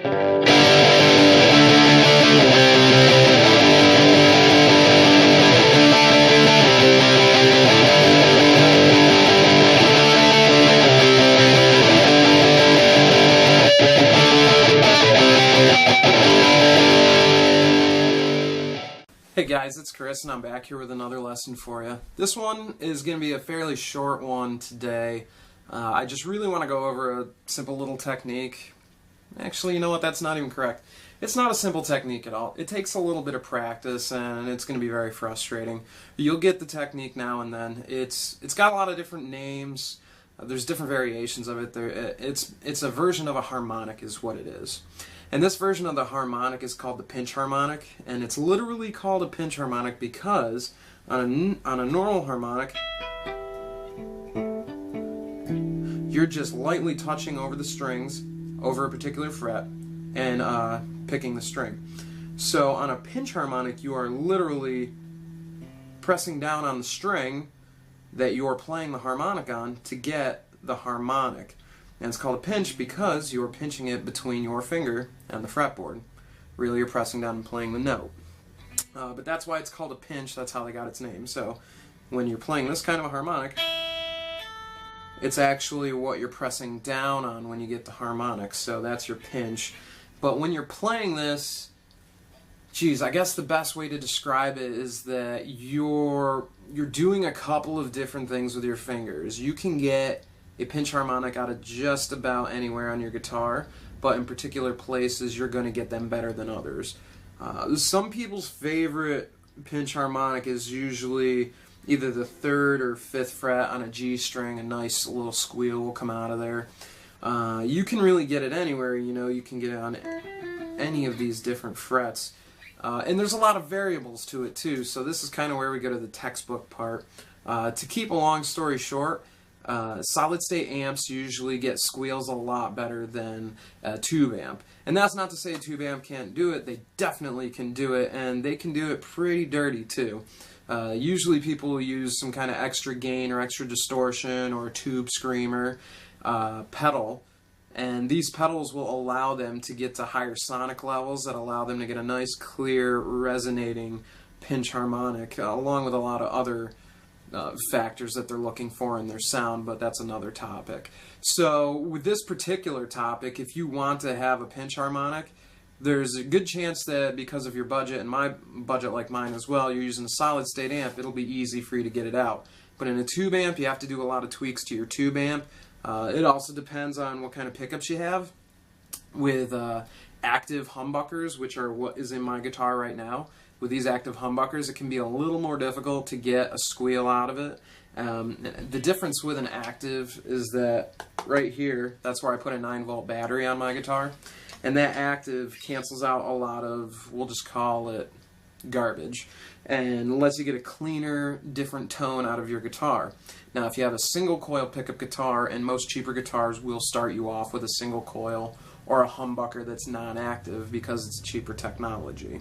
Hey guys, it's Chris and I'm back here with another lesson for you. This one is going to be a fairly short one today. I just really want to go over a simple little technique. Actually, you know what, that's not even correct. It's not a simple technique at all. It takes a little bit of practice and it's going to be very frustrating. You'll get the technique now and then. It's got a lot of different names. There's different variations of it. It's a version of a harmonic is what it is. And this version of the harmonic is called the pinch harmonic, and it's literally called a pinch harmonic because on a normal harmonic, you're just lightly touching over the strings, over a particular fret, and picking the string. So on a pinch harmonic, you are literally pressing down on the string that you're playing the harmonic on to get the harmonic. And it's called a pinch because you're pinching it between your finger and the fretboard. Really, you're pressing down and playing the note. But that's why it's called a pinch. That's how they got its name. So when you're playing this kind of a harmonic, it's actually what you're pressing down on when you get the harmonic. So that's your pinch. But when you're playing this, geez, I guess the best way to describe it is that you're doing a couple of different things with your fingers. You can get a pinch harmonic out of just about anywhere on your guitar, but in particular places you're going to get them better than others. Some people's favorite pinch harmonic is usually either the 3rd or 5th fret on a G string. A nice little squeal will come out of there. You can really get it anywhere, you know, you can get it on any of these different frets. And there's a lot of variables to it too, so this is kind of where we go to the textbook part. To keep a long story short, solid state amps usually get squeals a lot better than a tube amp. And that's not to say a tube amp can't do it. They definitely can do it, and they can do it pretty dirty too. Usually people will use some kind of extra gain or extra distortion or a tube screamer pedal, and these pedals will allow them to get to higher sonic levels that allow them to get a nice clear resonating pinch harmonic, along with a lot of other factors that they're looking for in their sound, but that's another topic. So with this particular topic, if you want to have a pinch harmonic, there's a good chance that because of your budget, and my budget like mine as well, you're using a solid state amp, it'll be easy for you to get it out. But in a tube amp, you have to do a lot of tweaks to your tube amp. It also depends on what kind of pickups you have. With active humbuckers, which are what is in my guitar right now, with these active humbuckers, it can be a little more difficult to get a squeal out of it. The difference with an active is that right here, that's where I put a 9-volt battery on my guitar, and that active cancels out a lot of, we'll just call it garbage, and lets you get a cleaner, different tone out of your guitar. Now if you have a single coil pickup guitar, and most cheaper guitars will start you off with a single coil or a humbucker that's non-active because it's cheaper technology.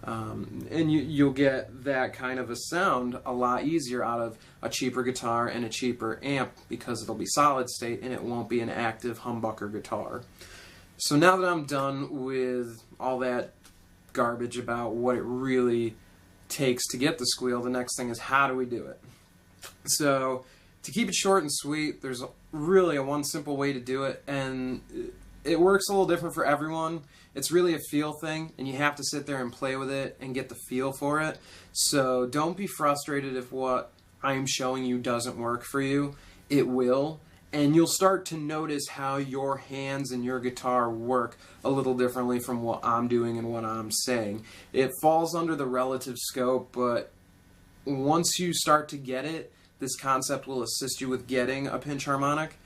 And you'll get that kind of a sound a lot easier out of a cheaper guitar and a cheaper amp because it'll be solid state and it won't be an active humbucker guitar. So now that I'm done with all that garbage about what it really takes to get the squeal, the next thing is how do we do it? So to keep it short and sweet, there's really a one simple way to do it, and it works a little different for everyone. It's really a feel thing, and you have to sit there and play with it and get the feel for it. So don't be frustrated if what I'm showing you doesn't work for you. It will, and you'll start to notice how your hands and your guitar work a little differently from what I'm doing and what I'm saying. It falls under the relative scope, but once you start to get it, this concept will assist you with getting a pinch harmonic.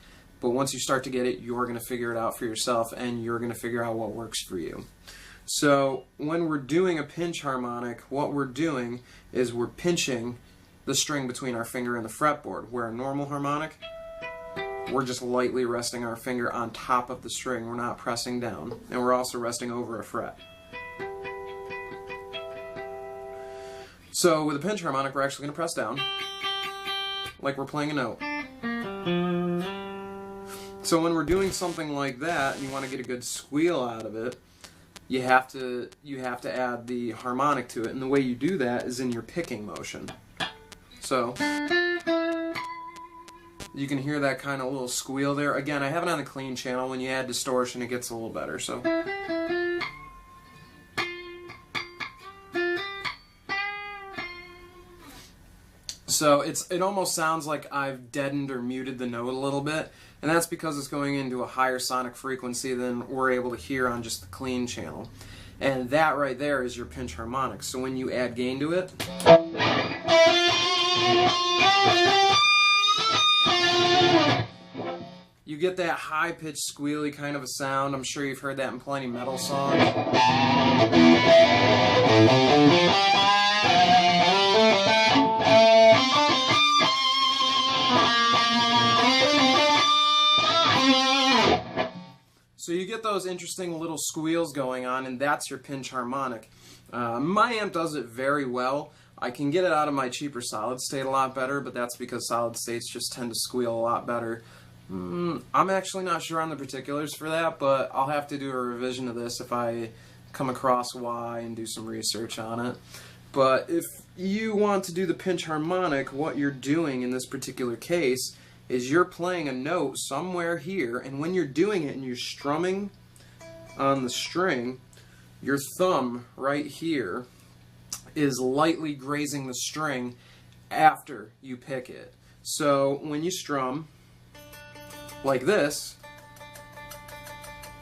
But once you start to get it, you're going to figure it out for yourself, and you're going to figure out what works for you. So when we're doing a pinch harmonic, what we're doing is we're pinching the string between our finger and the fretboard. Where a normal harmonic, we're just lightly resting our finger on top of the string. We're not pressing down, and we're also resting over a fret. So with a pinch harmonic, we're actually going to press down like we're playing a note. So when we're doing something like that and you want to get a good squeal out of it, you have to add the harmonic to it, and the way you do that is in your picking motion. So you can hear that kind of little squeal there. Again, I have it on the clean channel. When you add distortion, it gets a little better. So it almost sounds like I've deadened or muted the note a little bit, and that's because it's going into a higher sonic frequency than we're able to hear on just the clean channel. And that right there is your pinch harmonic. So when you add gain to it, you get that high-pitched, squealy kind of a sound. I'm sure you've heard that in plenty of metal songs. So you get those interesting little squeals going on, and that's your pinch harmonic. My amp does it very well. I can get it out of my cheaper solid state a lot better, but that's because solid states just tend to squeal a lot better. I'm actually not sure on the particulars for that, but I'll have to do a revision of this if I come across why and do some research on it. But if you want to do the pinch harmonic, what you're doing in this particular case is you're playing a note somewhere here, and when you're doing it and you're strumming on the string, your thumb right here is lightly grazing the string after you pick it. So when you strum like this,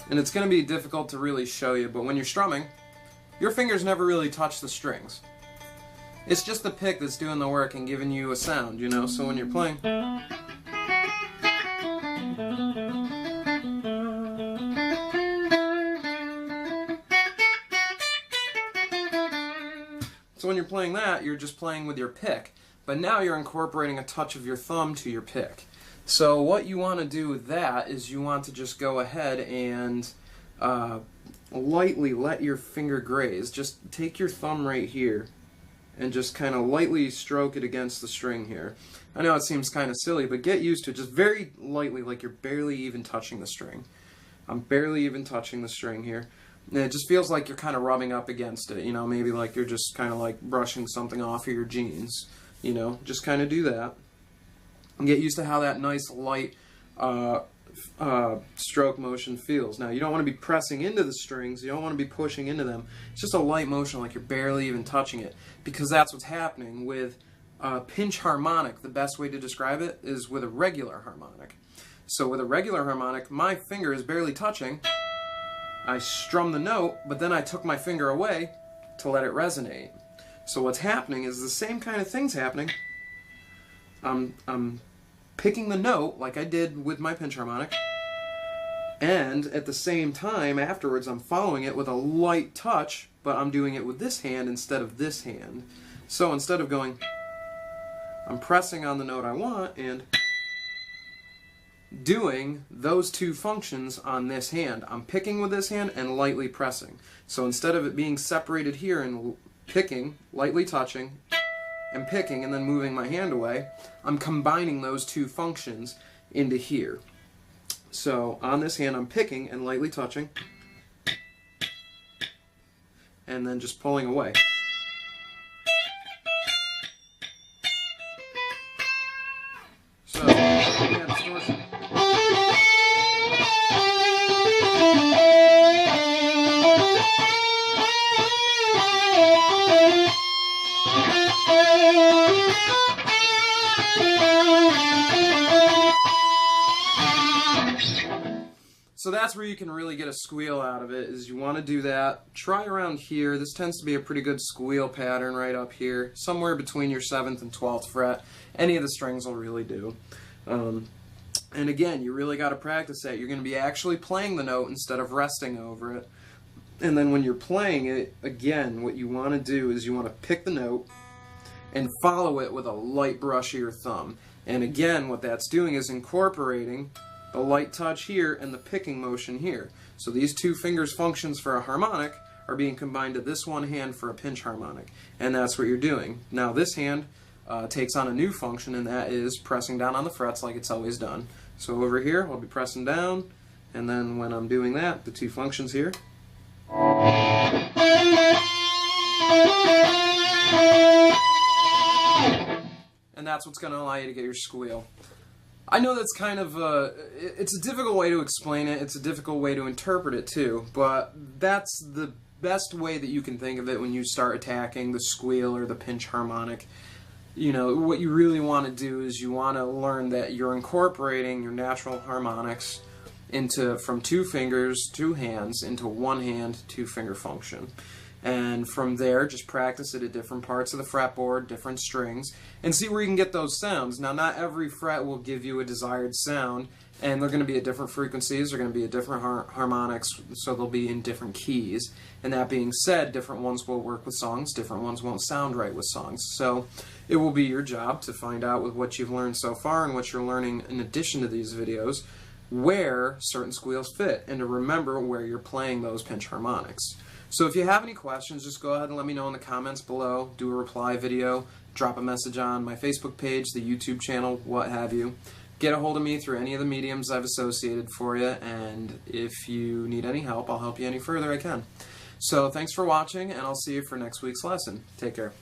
and it's going to be difficult to really show you, but when you're strumming, your fingers never really touch the strings. It's just the pick that's doing the work and giving you a sound, you know? So when you're playing, that, you're just playing with your pick. But now you're incorporating a touch of your thumb to your pick. So what you want to do with that is you want to just go ahead and lightly let your finger graze. Just take your thumb right here and just kind of lightly stroke it against the string here. I know it seems kind of silly, but get used to it. Just very lightly, like you're barely even touching the string. I'm barely even touching the string here. And it just feels like you're kind of rubbing up against it, you know, maybe like you're just kind of like brushing something off of your jeans, you know, just kind of do that. And get used to how that nice light stroke motion feels. Now, you don't want to be pressing into the strings, you don't want to be pushing into them. It's just a light motion, like you're barely even touching it, because that's what's happening with pinch harmonic. The best way to describe it is with a regular harmonic. So with a regular harmonic, my finger is barely touching. I strum the note, but then I took my finger away to let it resonate. So what's happening is the same kind of thing's happening. I'm picking the note like I did with my pinch harmonic, and at the same time afterwards I'm following it with a light touch, but I'm doing it with this hand instead of this hand. So instead of going, I'm pressing on the note I want and doing those two functions on this hand. I'm picking with this hand and lightly pressing. So instead of it being separated here and picking, lightly touching, and picking and then moving my hand away, I'm combining those two functions into here. So on this hand I'm picking and lightly touching, and then just pulling away. So, yeah, distortion. So that's where you can really get a squeal out of it, is you want to do that. Try around here. This tends to be a pretty good squeal pattern right up here, somewhere between your 7th and 12th fret. Any of the strings will really do. And again, you really got to practice that. You're going to be actually playing the note instead of resting over it. And then when you're playing it, again, what you want to do is you want to pick the note and follow it with a light brush of your thumb. And again, what that's doing is incorporating the light touch here and the picking motion here. So these two fingers' functions for a harmonic are being combined to this one hand for a pinch harmonic. And that's what you're doing. Now this hand takes on a new function, and that is pressing down on the frets like it's always done. So over here, I'll be pressing down, and then when I'm doing that, the two functions here. And that's what's going to allow you to get your squeal. I know that's kind of it's a difficult way to explain it, it's a difficult way to interpret it too, but that's the best way that you can think of it when you start attacking the squeal or the pinch harmonic. You know, what you really want to do is you want to learn that you're incorporating your natural harmonics from 2 fingers, 2 hands, into 1 hand, 2 finger function. And from there, just practice it at different parts of the fretboard, different strings, and see where you can get those sounds. Now, not every fret will give you a desired sound, and they're going to be at different frequencies, they're going to be at different harmonics, so they'll be in different keys. And that being said, different ones will work with songs, different ones won't sound right with songs. So it will be your job to find out with what you've learned so far and what you're learning in addition to these videos, where certain squeals fit, and to remember where you're playing those pinch harmonics. So if you have any questions, just go ahead and let me know in the comments below, do a reply video, drop a message on my Facebook page, the YouTube channel, what have you. Get a hold of me through any of the mediums I've associated for you, and if you need any help, I'll help you any further I can. So thanks for watching, and I'll see you for next week's lesson. Take care.